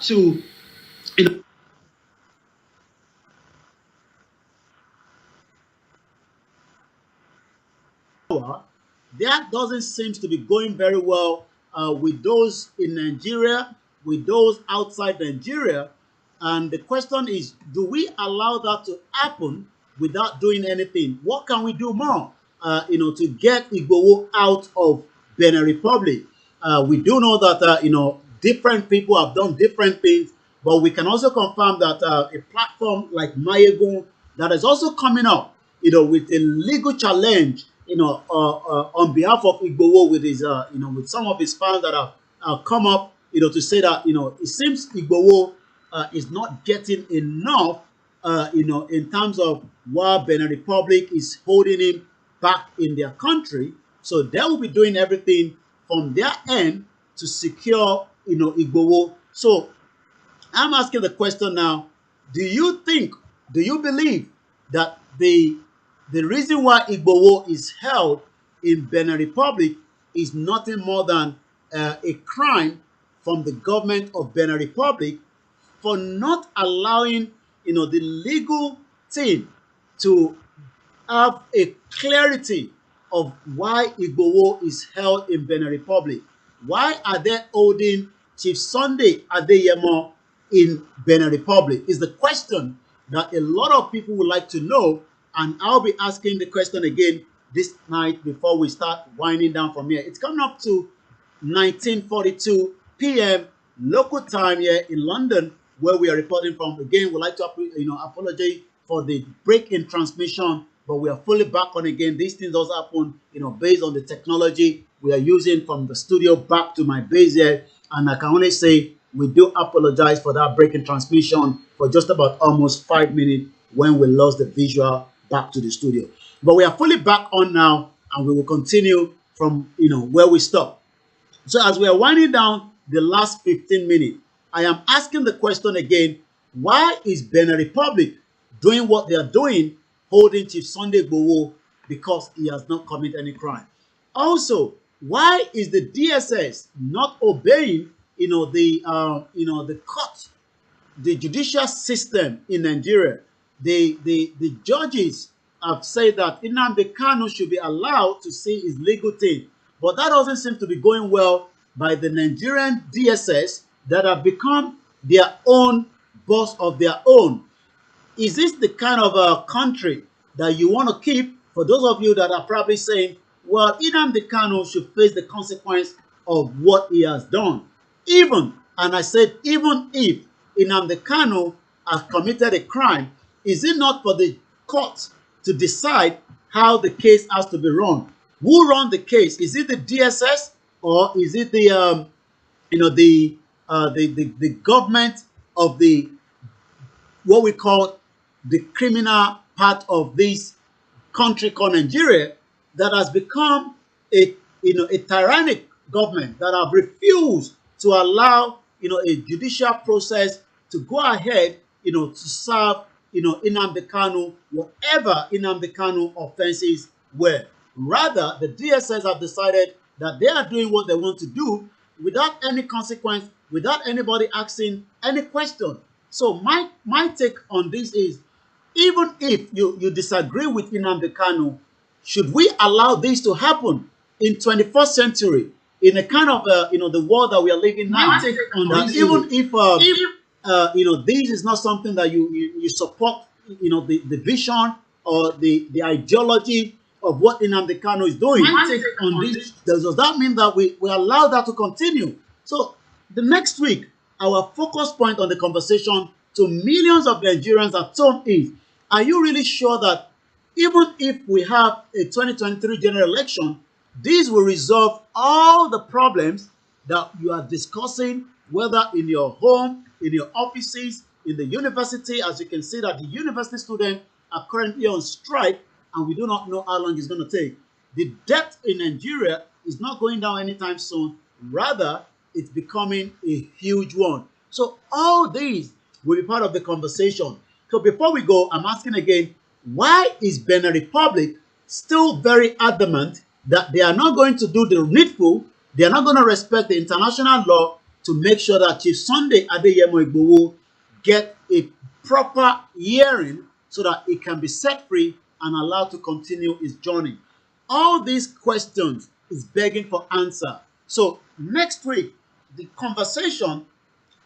to, you know, that doesn't seem to be going very well with those in Nigeria, with those outside Nigeria. And the question is, do we allow that to happen without doing anything? What can we do more, to get Igboho out of Benin Republic? We do know that, different people have done different things, but we can also confirm that a platform like Mayegun that is also coming up, with a legal challenge, on behalf of Igboho with his, with some of his fans that have come up, to say that, it seems Igboho is not getting enough, in terms of why Benin Republic is holding him back in their country. So they will be doing everything from their end to secure, Igboho. So I'm asking the question now: do you believe that the reason why Igboho is held in Benin Republic is nothing more than a crime from the government of Benin Republic for not allowing, the legal team to have a clarity of why Igboho is held in Benin Republic? Why are they holding Chief Sunday Adeyemo in Benin Republic? Is the question that a lot of people would like to know, and I'll be asking the question again this night before we start winding down from here. It's coming up to 19:42 p.m. local time here in London, where we are reporting from. Again, we'd like to apologize for the break in transmission, but we are fully back on again. These things also happen, based on the technology we are using from the studio back to my base here. And I can only say we do apologize for that break in transmission for just about almost 5 minutes when we lost the visual back to the studio. But we are fully back on now, and we will continue from, where we stopped. So as we are winding down the last 15 minutes, I am asking the question again: why is Benin Republic doing what they are doing, holding Chief Sunday Igboho because he has not committed any crime? Also, why is the DSS not obeying, the court, the judicial system in Nigeria? The judges have said that NNAMDI KANU should be allowed to see his legal team, but that doesn't seem to be going well by the Nigerian DSS that have become their own boss of their own. Is this the kind of a country that you want to keep? For those of you that are probably saying, well, NNAMDI KANU should face the consequence of what he has done. Even, and I said, even if NNAMDI KANU has committed a crime, is it not for the court to decide how the case has to be run? Who run the case? Is it the DSS, or is it the the government of the, what we call the criminal part of this country called Nigeria, that has become a tyrannic government that have refused to allow a judicial process to go ahead to serve NNAMDI KANU whatever NNAMDI KANU offenses were. Rather, the DSS have decided that they are doing what they want to do without any consequence, without anybody asking any question. So my take on this is, even if you disagree with NNAMDI KANU, should we allow this to happen in 21st century, in a kind of the world that we are living now? My take on that, even if this is not something that you support, the vision or the ideology of what NNAMDI KANU is doing. My take on this, does that mean that we allow that to continue? So the next week, our focus point on the conversation to millions of Nigerians at home is, are you really sure that even if we have a 2023 general election, this will resolve all the problems that you are discussing, whether in your home, in your offices, in the university? As you can see that the university students are currently on strike, and we do not know how long it's going to take. The debt in Nigeria is not going down anytime soon. Rather, it's becoming a huge one. So all these will be part of the conversation. So before we go, I'm asking again, why is Benin Republic still very adamant that they are not going to do the needful, they are not going to respect the international law to make sure that Chief Sunday Adeyemo Igboho get a proper hearing so that he can be set free and allowed to continue his journey. All these questions is begging for answer. So next week, the conversation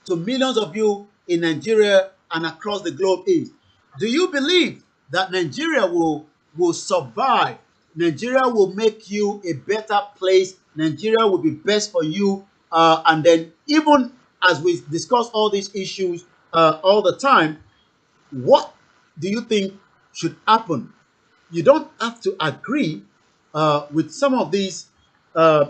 to millions of you in Nigeria and across the globe is, do you believe that Nigeria will survive? Nigeria will make you a better place. Nigeria will be best for you. And then even as we discuss all these issues all the time, what do you think should happen? You don't have to agree with some of these uh,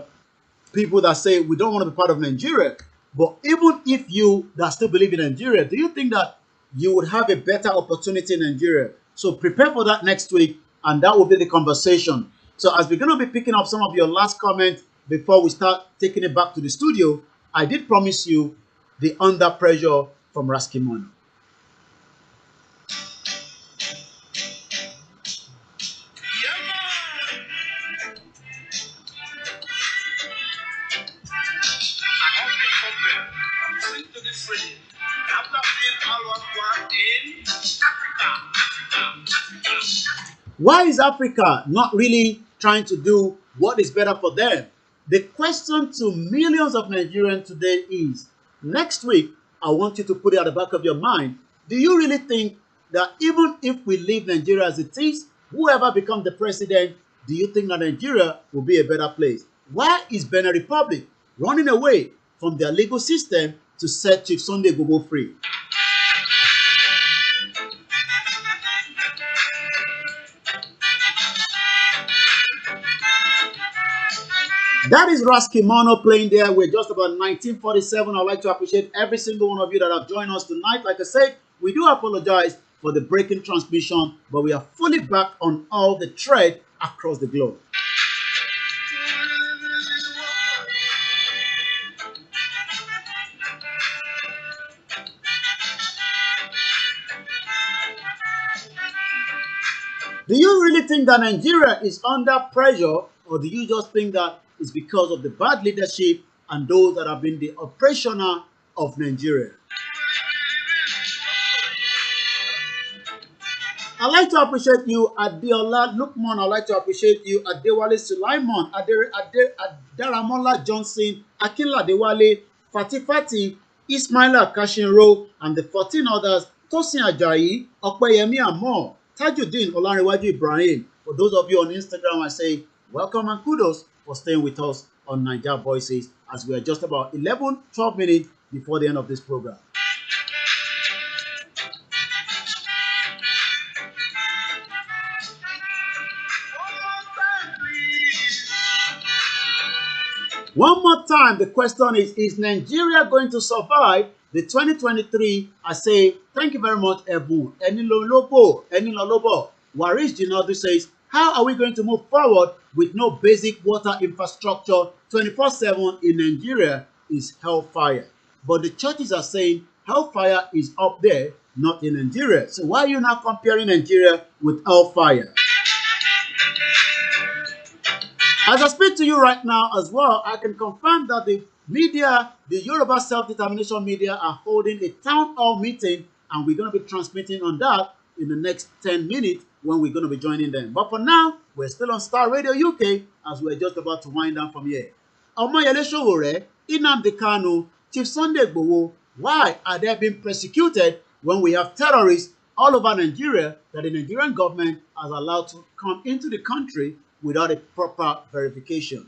people that say we don't want to be part of Nigeria. But even if you that still believe in Nigeria, do you think that you would have a better opportunity in Nigeria? So prepare for that next week, and that will be the conversation. So as we're going to be picking up some of your last comments before we start taking it back to the studio, I did promise you the Under Pressure from Raskimon. Why is Africa not really trying to do what is better for them? The question to millions of Nigerians today is, next week, I want you to put it at the back of your mind. Do you really think that even if we leave Nigeria as it is, whoever becomes the president, do you think that Nigeria will be a better place? Why is Benin Republic running away from their legal system to set Chief Sunday Igboho free? That is Raskimono playing there. We're just about 1947. I'd like to appreciate every single one of you that have joined us tonight. Like I said, we do apologize for the breaking transmission, but we are fully back on all the thread across the globe. Do you really think that Nigeria is under pressure, or do you just think that it's because of the bad leadership and those that have been the operational of Nigeria? I'd like to appreciate you, Adeola Lukman. I'd like to appreciate you, Adewale Sulaiman, Adaramola Johnson, Akinla Adewale, Fati, Ismaila Kashinro, and the 14 others, Tosin Ajayi, Opeyemi Amor, Tajuddin Olanrewaju Ibrahim. For those of you on Instagram, I say welcome and kudos for staying with us on Naija Voices as we are just about 12 minutes before the end of this program. One more time, the question is Nigeria going to survive the 2023? I say, thank you very much, Ebu. Enilolobo. Waris Jinadu says, how are we going to move forward with no basic water infrastructure 24/7 in Nigeria? Is hellfire. But the churches are saying hellfire is up there, not in Nigeria. So why are you not comparing Nigeria with hellfire? As I speak to you right now as well, I can confirm that the media, the Yoruba Self-Determination media, are holding a town hall meeting, and we're going to be transmitting on that in the next 10 minutes when we're going to be joining them. But for now, we're still on Starr Radio UK as we're just about to wind down from here. OMOYELE SOWORE, NNAMDI KANU, Chief Sunday Igboho, why are they being persecuted when we have terrorists all over Nigeria that the Nigerian government has allowed to come into the country without a proper verification?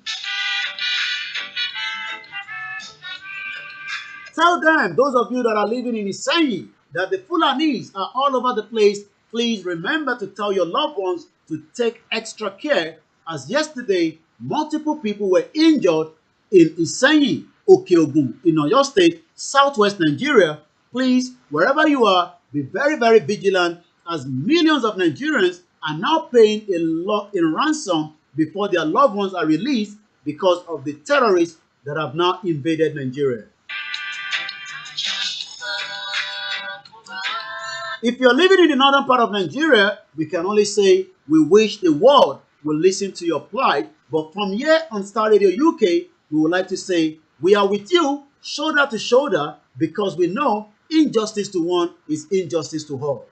Tell them, those of you that are living in Isenyi, that the Fulanis are all over the place. Please remember to tell your loved ones to take extra care, as yesterday, multiple people were injured in Isenyi, Okeogun, in Oyo State, southwest Nigeria. Please, wherever you are, be very, very vigilant, as millions of Nigerians are now paying a lot in ransom before their loved ones are released because of the terrorists that have now invaded Nigeria. If you're living in the northern part of Nigeria, we can only say we wish the world will listen to your plight. But from here on Starr Radio UK, we would like to say we are with you shoulder to shoulder, because we know injustice to one is injustice to all.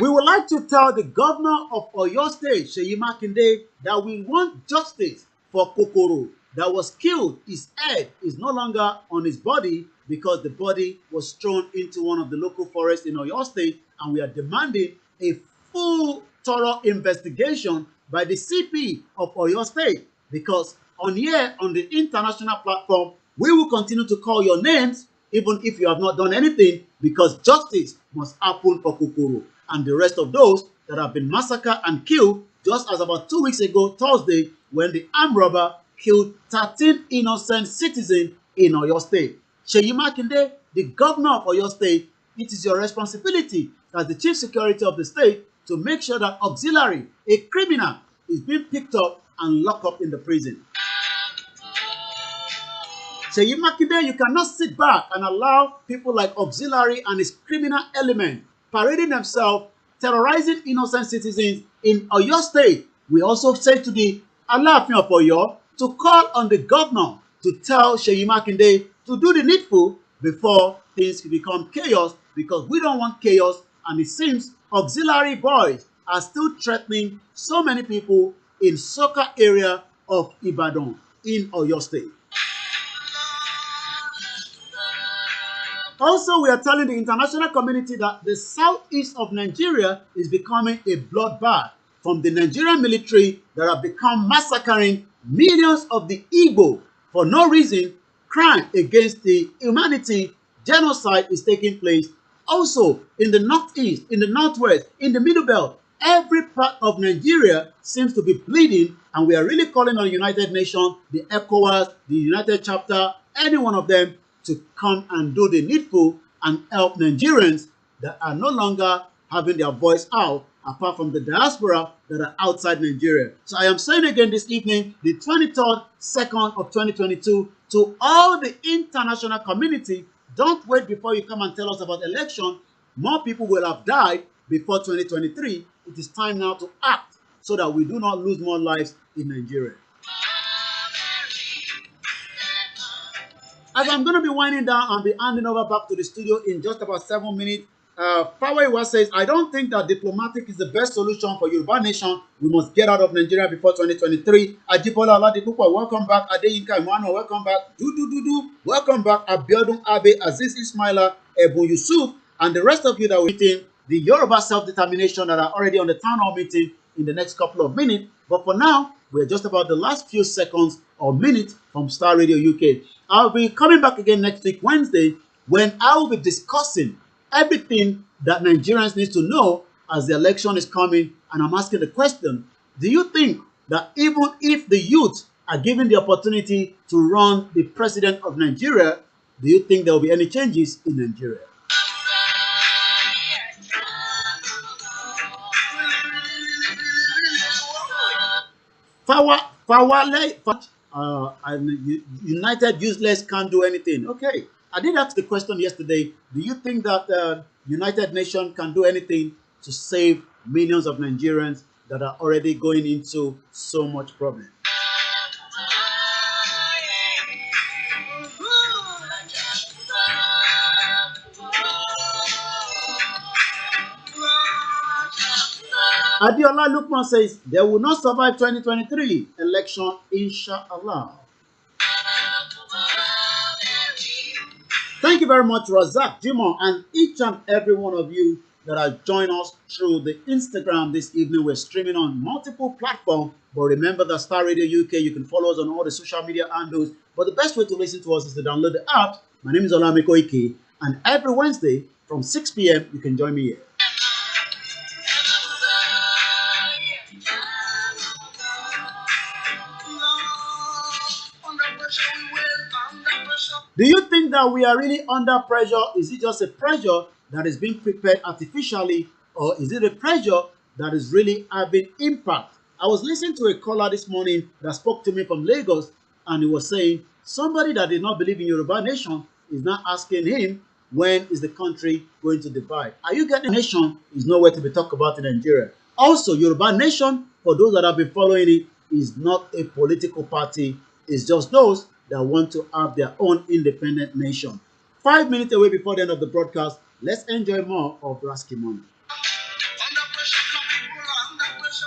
We would like to tell the governor of Oyo State, Seyi Makinde, that we want justice for Kokoro that was killed. His head is no longer on his body because the body was thrown into one of the local forests in Oyo State, and we are demanding a full, thorough investigation by the CP of Oyo State, because on here, on the international platform, we will continue to call your names even if you have not done anything, because justice must happen for Kokoro and the rest of those that have been massacred and killed, just as about 2 weeks ago, Thursday, when the armed robber killed 13 innocent citizens in Oyo State. Seyi Makinde, the governor of Oyo State, it is your responsibility as the chief security of the state to make sure that auxiliary, a criminal, is being picked up and locked up in the prison. Seyi Makinde, you cannot sit back and allow people like auxiliary and his criminal element parading themselves, terrorizing innocent citizens in Oyo State. We also say to the Alaafin of Oyo to call on the governor to tell Seyi Makinde to do the needful before things become chaos, because we don't want chaos, and it seems auxiliary boys are still threatening so many people in Soka area of Ibadan in Oyo State. Also, we are telling the international community that the southeast of Nigeria is becoming a bloodbath from the Nigerian military that have become massacring millions of the Igbo for no reason. Crime against the humanity, genocide is taking place. Also, in the northeast, in the northwest, in the middle belt, every part of Nigeria seems to be bleeding, and we are really calling on the United Nations, the ECOWAS, the United Chapter, any one of them, to come and do the needful and help Nigerians that are no longer having their voice out, apart from the diaspora that are outside Nigeria. So I am saying again this evening, the 23rd, 2nd of 2022, to all the international community, don't wait before you come and tell us about election. More people will have died before 2023. It is time now to act so that we do not lose more lives in Nigeria. As I'm going to be winding down and be handing over back to the studio in just about 7 minutes, Febauary says, I don't think that diplomatic is the best solution for Yoruba nation. We must get out of Nigeria before 2023. Ajibola Oladipupa, welcome back. Adeyinka Emmanuel, welcome back. Welcome back. Abiodun Abe, Aziz Ismaila, Ebun Yusuf, and the rest of you that are meeting the Yoruba self-determination that are already on the town hall meeting in the next couple of minutes. But for now, we're just about the last few seconds or minutes from Starr Radio UK. I'll be coming back again next week, Wednesday, when I will be discussing everything that Nigerians need to know as the election is coming. And I'm asking the question, do you think that even if the youth are given the opportunity to run the president of Nigeria, do you think there will be any changes in Nigeria? United useless can't do anything. Okay, I did ask the question yesterday. Do you think that United Nations can do anything to save millions of Nigerians that are already going into so much problem? Adiola Lukman says they will not survive 2023 election, inshallah. Thank you very much, Razak, Jimon, and each and every one of you that have joined us through the Instagram this evening. We're streaming on multiple platforms, but remember that Starr Radio UK, you can follow us on all the social media handles. But the best way to listen to us is to download the app. My name is Olameko Ike, and every Wednesday from 6 p.m. you can join me here. Do you think that we are really under pressure? Is it just a pressure that is being prepared artificially, or is it a pressure that is really having impact? I was listening to a caller this morning that spoke to me from Lagos, and he was saying somebody that did not believe in Yoruba nation is now asking him, when is the country going to divide? Are you getting? Nation is nowhere to be talked about in Nigeria. Also, Yoruba nation, for those that have been following it, is not a political party. It's just those that want to have their own independent nation. 5 minutes away before the end of the broadcast, let's enjoy more of Rasky Money. Under pressure, people are under pressure.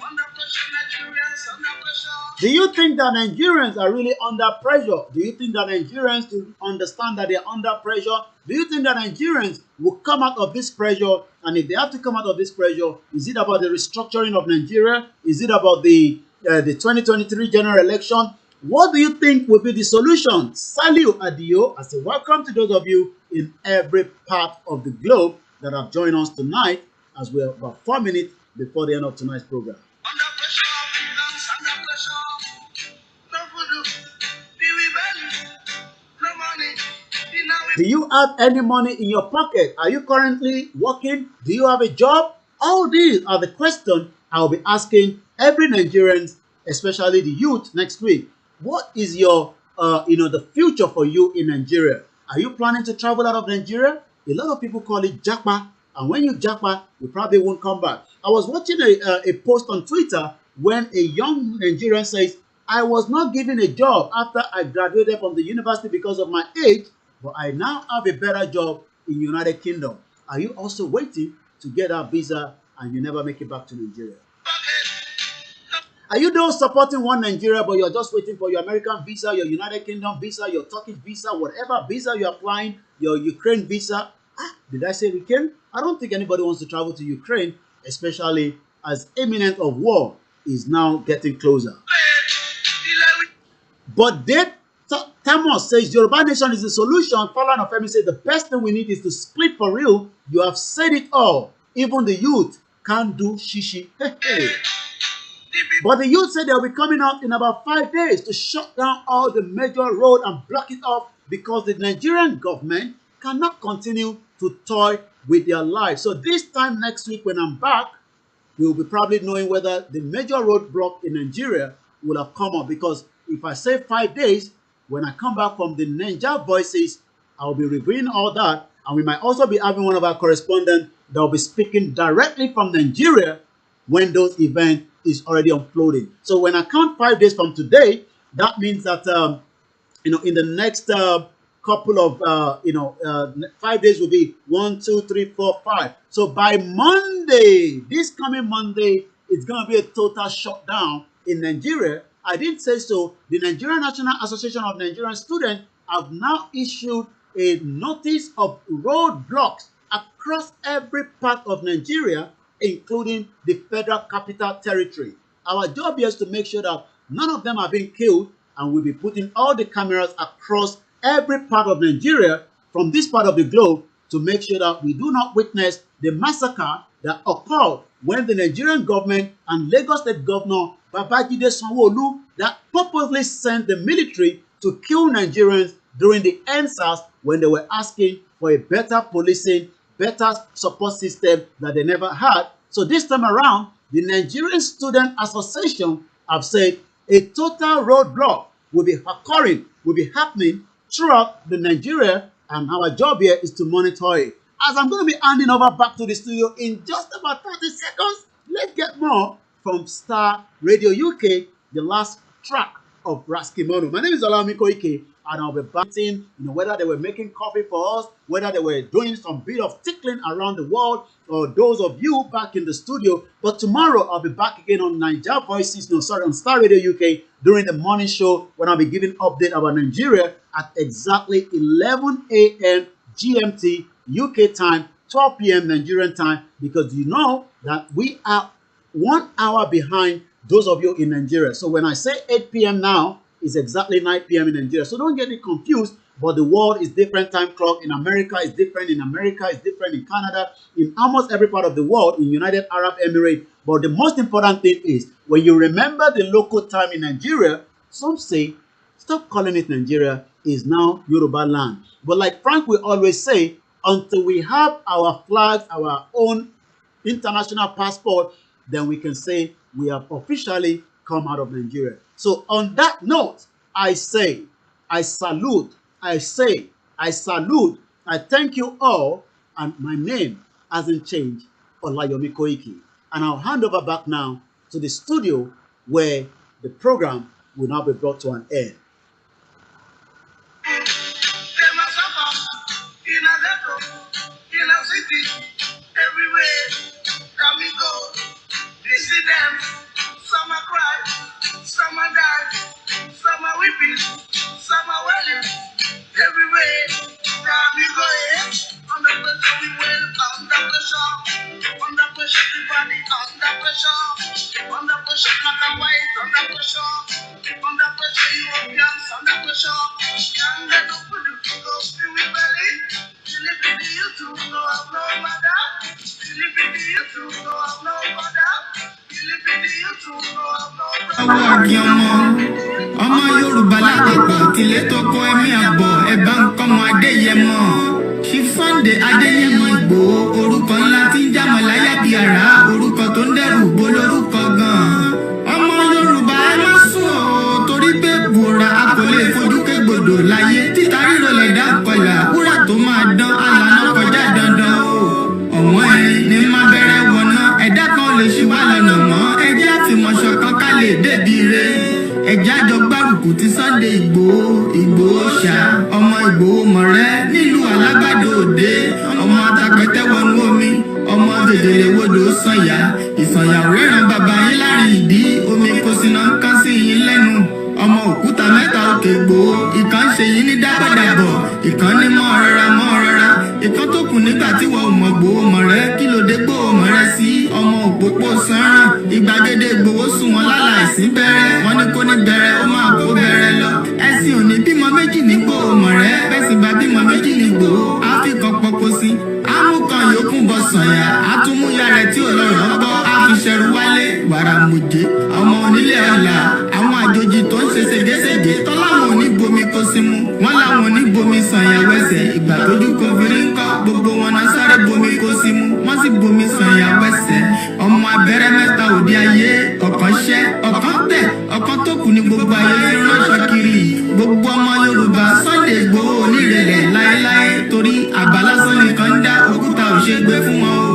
Under pressure, Nigerians under pressure. Do you think that Nigerians are really under pressure? Do you think that Nigerians do understand that they are under pressure? Do you think that Nigerians will come out of this pressure? And if they have to come out of this pressure, is it about the restructuring of Nigeria? Is it about the 2023 general election? What do you think will be the solution? Saliu Adio, I say welcome to those of you in every part of the globe that have joined us tonight, as we're about 4 minutes before the end of tonight's program. Under pressure, under pressure. No food, no money. Do you have any money in your pocket? Are you currently working? Do you have a job? All these are the questions I'll be asking every Nigerian, especially the youth, next week. What is your, the future for you in Nigeria? Are you planning to travel out of Nigeria? A lot of people call it japa, and when you japa, you probably won't come back. I was watching a post on Twitter when a young Nigerian says, I was not given a job after I graduated from the university because of my age, but I now have a better job in the United Kingdom. Are you also waiting to get that visa and you never make it back to Nigeria? Are you those supporting one Nigeria, but you're just waiting for your American visa, your United Kingdom visa, your Turkish visa, whatever visa you're applying, your Ukraine visa? Did I say Ukraine? I don't think anybody wants to travel to Ukraine, especially as imminent of war is now getting closer. But then Thomas says Yoruba nation is the solution. Falan of Femi says the best thing we need is to split for real. You have said it all. Even the youth can't do shishi. But the youth said they'll be coming out in about 5 days to shut down all the major road and block it off because the Nigerian government cannot continue to toy with their lives. So this time next week when I'm back, we'll be probably knowing whether the major roadblock in Nigeria will have come up. Because if I say 5 days, when I come back from the Ninja Voices, I'll be reviewing all that. And we might also be having one of our correspondents that will be speaking directly from Nigeria when those events is already unfolding. So when I count 5 days from today, that means that, in the next couple of, 5 days will be 1, 2, 3, 4, 5. So by Monday, this coming Monday, it's going to be a total shutdown in Nigeria. I didn't say so. The Nigerian National Association of Nigerian Students have now issued a notice of roadblocks across every part of Nigeria, including the Federal Capital Territory. Our job here is to make sure that none of them are being killed, and we'll be putting all the cameras across every part of Nigeria from this part of the globe to make sure that we do not witness the massacre that occurred when the Nigerian government and Lagos State Governor Babajide Sanwo-Olu that purposely sent the military to kill Nigerians during the EndSARS when they were asking for a better policing, better support system that they never had. So this time around, the Nigerian Student Association have said a total roadblock will be occurring, will be happening throughout the Nigeria, and our job here is to monitor it. As I'm going to be handing over back to the studio in just about 30 seconds, let's get more from Starr Radio UK, the last track of Rasky Money. My name is Olawumi Koike, and I'll be batting, whether they were making coffee for us, whether they were doing some bit of tickling around the world, or those of you back in the studio. But tomorrow I'll be back again on Ninja Voices, on Starr Radio UK during the morning show when I'll be giving update about Nigeria at exactly 11 a.m. GMT UK time, 12 p.m. Nigerian time, because you know that we are 1 hour behind those of you in Nigeria. So when I say 8 p.m. now, it's exactly 9 p.m. in Nigeria. So don't get it confused, but the world is different time clock. In America, it's different. In America, it's different. In Canada, in almost every part of the world, in United Arab Emirates. But the most important thing is, when you remember the local time in Nigeria, some say, stop calling it Nigeria, is now Yoruba land. But like Frank will always say, until we have our flags, our own international passport, then we can say we have officially come out of Nigeria. So on that note, I say, I salute, I say, I salute, I thank you all, and my name hasn't changed, Olayomi Koiki. And I'll hand over back now to the studio where the program will now be brought to an end. In a city, everywhere that we go, we see them. Some are crying, some are dying, some are weeping, some are wailing. Everywhere that we go, under pressure we will, under pressure, everybody under pressure, black and white, under pressure, Europeans, under pressure. Young men who put the go still with belly. ọmọ Yorùbá lápapọ̀ tilé tó kọ ẹ̀mí àbọ̀ ẹ̀bá nǹkan mọ Adéyẹmọ Chief Sunday Adéyẹmọ Ìgbòho orúkọ ńlá tí ń jámọ̀ láyà bí àrá orúkọ tó ń dẹrù bo lórúkọ gan ọmọ Yorùbá ẹ má sùn o torí pé bùrà a kò lè fojú kégbodò láyé títa ríro lẹ̀dá kọlà wúrà tó máa dán alànà kọjá dandan o ọ̀wọ́n ẹ ní má bẹ̀rẹ̀ wọ̀nà ẹ̀dá kan lè ṣì wá lọ́nà mọ́ ẹjẹ́ àfìmọ̀ṣọ̀ kan ká lè débi re ẹjẹ́ àjọ gbárùkù ti Sunday Ìgbòho ṣá ọmọ Ìgbòho mọ̀rẹ́ nílùú Alágbàdo Òde ọmọ atapẹ̀tẹ̀ wọnú omi ọmọ dèdèrè wodò sànyà ìsànyà rẹ̀ràn bàbá yín láàrin ìdí omi kò sí náà ń kán sí yín lẹ́nu ọmọ òkúta mẹ́ta òkè Ìgbòho ìkan ṣe yín ní dábàdàbọ̀ ìkan ní mọ́ rọra ìkan tó kù nígbà tí wọ́n ò mọ̀ Ìgbòho mọ̀rẹ́ kí ló dé Ìgbòho mọ̀rẹ́ sí ọmọ òpópó sanran ìgbàgede Ìgbòho sùn wọn lálà ìsín bẹ̀rẹ̀ wọn ní kó ní bẹ̀rẹ̀ ó máa kó bẹ̀rẹ̀ lọ ẹ̀sìn òní bímọ méjì ní Ìgbòho mọ̀rẹ́ bẹ́sìn bá bímọ méjì ní Ìgbòho á fi kan pọpọ sí amúkan yòókù bọ sànyà àtúmúyà rẹ̀ tí ò lọ́rọ̀ gbọ́ á fi ṣẹrù wálé wàràmùjẹ ọmọ onílé ọ̀la àwọn àjòjì tó ń ṣe ségesège tọ́láwọn ò ní bomi kó sí mu wọ́n láwọn ò ní bomi sànyà wẹ́sẹ̀ ìgbà tójú kò fi rí ńkọ́ gbogbo wọn náà sáré bomi kó sí mu wọ́n sì bomi sànyà wẹ́sẹ̀ ọmọ abẹ́rẹ́ mẹ́ta òde ayé ọ̀kan ṣẹ́ ọ̀kan tẹ̀ ọ̀kan tó kù ní gbogbo ayé fi ránṣọ kiri gbogbo ọmọ Yorùbá Sunday Ìgbòho onírẹ̀lẹ̀ láéláé torí àbá lásán nìkan ń dá òkúta ò ṣe gbé fún wọn o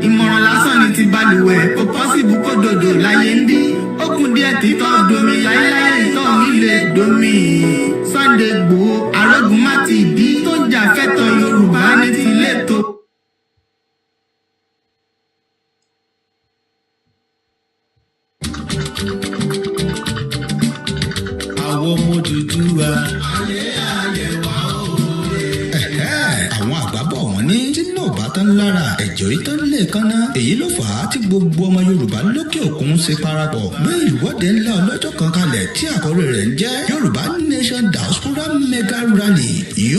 ìmọ̀ràn lásán ni ti balùwẹ̀ kò pọ́sibú kó dòdò láyé ń bí ó kún díẹ̀ títọ́ domi láéláé ìtọ́ mi lè domi Sunday Ìgbòho arógun má ti bí tó ń jà fẹ́tọ̀ Yorùbá ní tilé tó. àwọn ọmọ Odùduwà. àwọn àgbàbọ̀ wọn ní tí náà bá tán lára ẹ̀jọ̀ ìtàn lè kánná èyí ló fà á tí gbogbo ọmọ Yorùbá lókè òkun ṣe parapọ̀ gbé ìwọ́de ńlá ọlọ́jọ́ kan kalẹ̀ tí àkọ́rí rẹ̀ ń jẹ́ Yorùbá Nation Diaspora Mega Rally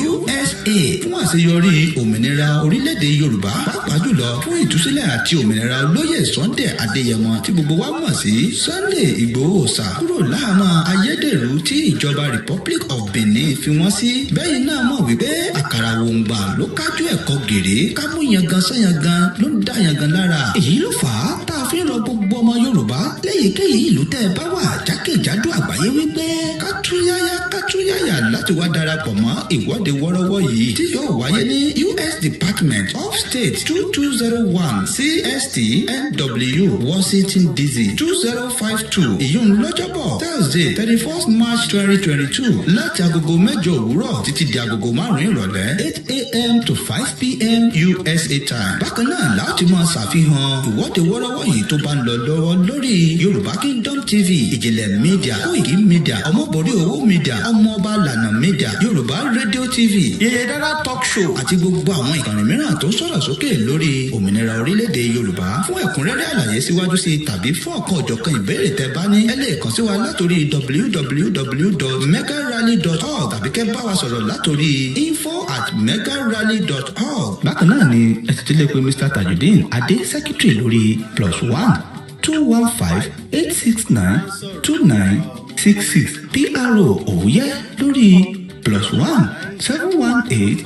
USA fún àṣeyọrí òmìnira orílẹ̀-èdè Yorùbá pàápàá jùlọ fún ìtúsílẹ̀ àti òmìnira olóyè Sunday Adéyẹmọ tí gbogbo wa mọ̀ sí Sunday Ìgbòho ṣá kúrò láhàámọ́ ayédèrú tí ìjọba Republic of Benin fi wọ́n sí bẹ́ẹ̀ náà mọ̀ wípé àkàrà wòǹgbà ló kájú ẹ̀kọ́ gèrè kámú yangan sẹ́yangan ló ń dá yangan lára èyí ló fà á tá a fi ń rọ gbogbo ọmọ Yorùbá léyìíkéyìí ìlú tẹ́ ẹ bá wà jákèjádò àgbáyé wípé kátúyáyà láti wá darapọ̀ mọ́ ìwọ́de wọ́rọ́wọ́ yìí tí yóò wáyé ní US Department of State 2201 CST NW Washington DC 2052 ìyún lọ́jọ́bọ̀ Thursday 31st March 2022 láti agogo 8 òwúrọ̀ títí di agogo 5 ìrọ̀lẹ́ 8 a.m. to 5 p.m. USA time. bákan náà láti máa ṣàfihàn ìwọ́de wọ́rọ́wọ́ yìí tó bá ń lọ lọ́wọ́ lórí Yorùbá Kingdom TV ìjìnlẹ̀ media Koiki media ọmọbọ̀rí owó media ọmọọba lànà media Yorùbá Radio TV Yèyé Dára talk show àti gbogbo àwọn ìkànnì mìíràn tó sọ̀rọ̀ sókè lórí òmìnira orílẹ̀-èdè Yorùbá fún ẹ̀kúnrẹ́rẹ́ àlàyé síwájú sí tàbí fún ọ̀kan òjọ̀kan ìbéèrè tẹ́ bá ní ẹ lè kàn sí wa látòrí www.megarally.org tàbí kẹ́ bá wa sọ̀rọ̀ látòrí info@megarally.org. bákan náà ni ẹ ti lè pe Mr. Tajudeen Adé secretary lórí +1 215 869 2966 PRO òwúyẹ lórí +1 718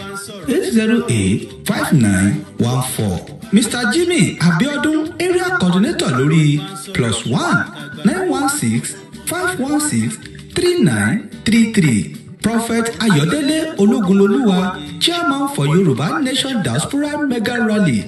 808 5914. Mr. Jimmy Abiodun area coordinator lórí +1 916 516 3933. Prophet Ayọ̀délé Ológunlolúwa chairman for Yorùbá Nation Diaspora Mega Rally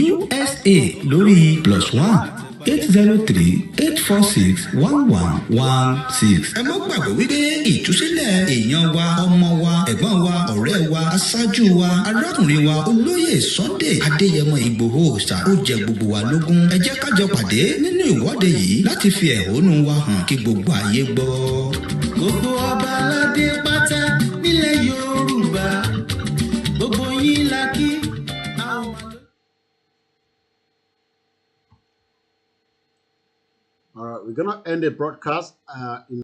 USA lórí +1 803-846-1116. ẹ má gbàgbé wípé ìtúsílẹ̀ èèyàn wa, ọmọ wa, ẹ̀gbọ́n wa, ọ̀rẹ́ wa, aṣáájú wa, arákùnrin wa, olóyè Sunday Adéyẹmọ Ìgbòho Òòṣà ó jẹ gbogbo wa lógún. ẹ jẹ́ ká jọ pàdé nínú ìwọ́de yìí láti fi ẹ̀hónú wa hàn kí gbogbo ayé gbọ́. Gbogbo ọba aládé pátá nílẹ̀ Yorùbá, gbogbo yín la kí. All right, we're gonna end the broadcast in